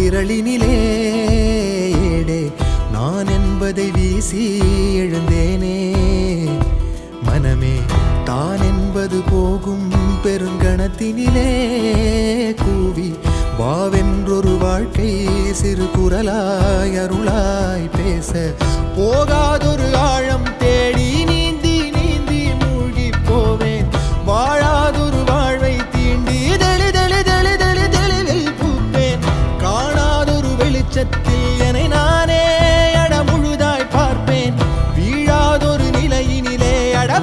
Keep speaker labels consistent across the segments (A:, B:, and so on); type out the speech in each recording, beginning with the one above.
A: விரலினிலே ஏடே நான் என்பதை வீசி எழுந்தேனே. மனமே தான் என்பது போகும் பெருங்கணத்தினிலே கூவி வாவென்றொரு வாழ்க்கை சிறு குரலாய் அருளாய் பேச போகாதொரு ஆழம் தேடி நீந்தி நீந்தி மூழ்கி போவேன். வாழாதொரு வாழ்வை தீண்டி தெளிவில் பூப்பேன். காணாதொரு வெளிச்சத்தில் என்னை நானே முழுதாய் பார்ப்பேன். வீழாதொரு நிலையினிலே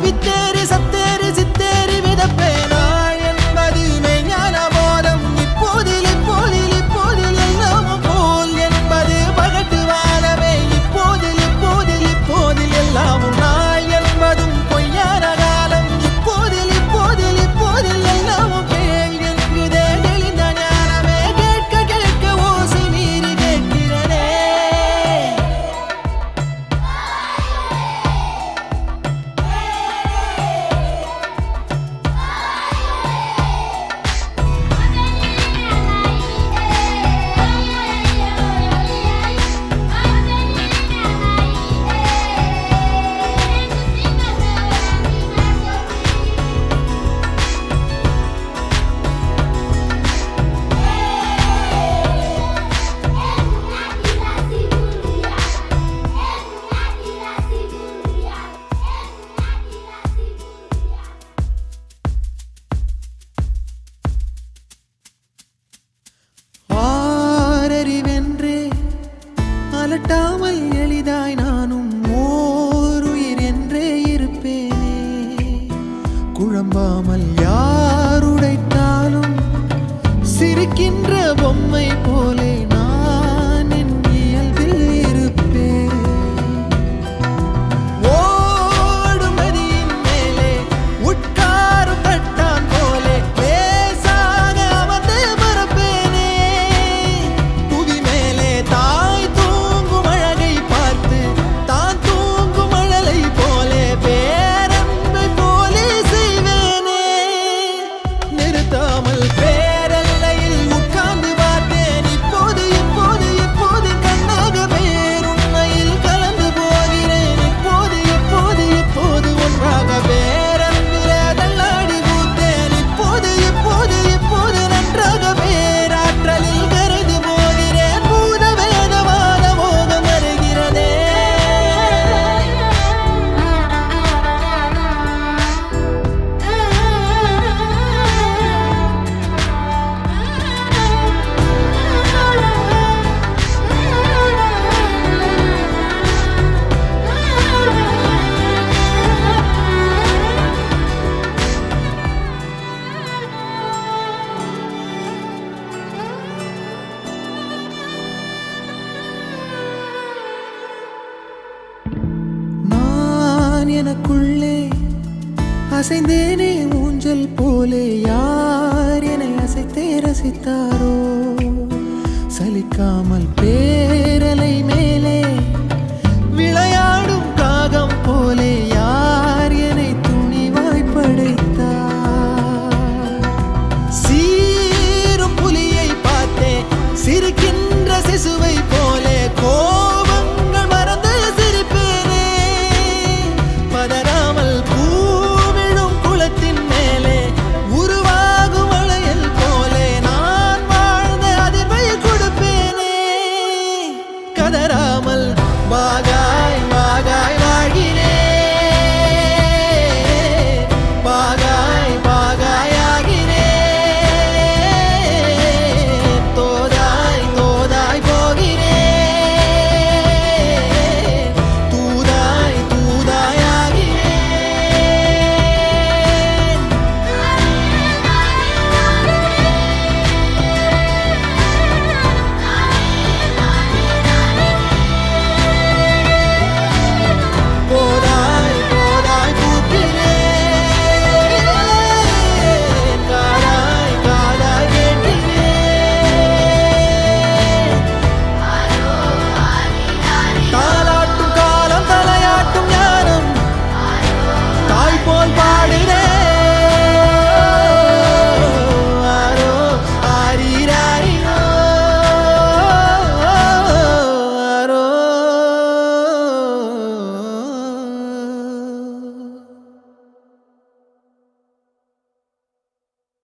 A: வித்தேறி சத்தேறி சித்தேறி விதப்பேன். நாள் என்பது மெய்ஞான போதம் இப்போதில் இப்போதில் இப்போதில் எல்லாமும் போல் என்பது பகட்டு வாழவே இப்போதில் இப்போதில் இப்போதில் எல்லாமும். நாள் என்பதும் பொய்யான காலம் இப்போதில் இப்போதில் இப்போதில் எல்லாமும் பேய் என்குதே தெளிந்த ஞானமே. கேட்க கேட்க ஓசை மீறி கேட்கிறனே. ஆரறிவென்றே அலட்டாமல் எளிதாய் நானும் ஓருயிர் என்றே இருப்பேனே. குழம்பாமல் யாருடைத்தாலும் சிரிக்கின்ற பொம்மை போலே நான் என் இயல்பில் இருப்பேன். ஓடும் நதியின் மேலே உட்காரும் கட்டான் போலே லேசாக அமர்ந்து மறப்பேனே. புவி மேலே தாய் தூங்கும் அழகை பார்த்து தான் தூங்கும் அழலை போலே பேரன்பை போலே செய்வேனே. நிறுத்தாமல் பேரல்லையில் உட்கார்ந்து பார்த்தேன். இப்போது இப்போது இப்போது கண்ணாக பேருண்மையில் கலந்து போகிறேன். இப்போது இப்போது இப்போது ஒன்றாக பேரன்பிலே தள்ளாடி பூத்தேன். இப்போது இப்போது இப்போது நன்றாக பேராற்றலில் கரைந்து போகிறேன். பூத வேதமான மோகம் வருகிறதே. நான் எனக்குள்ளே அசைந்தேனே ஊஞ்சல் போலே. யார் என்னை அசைத்தே ரசித்தாரோ. சலிக்காமல் பேரலை மேலே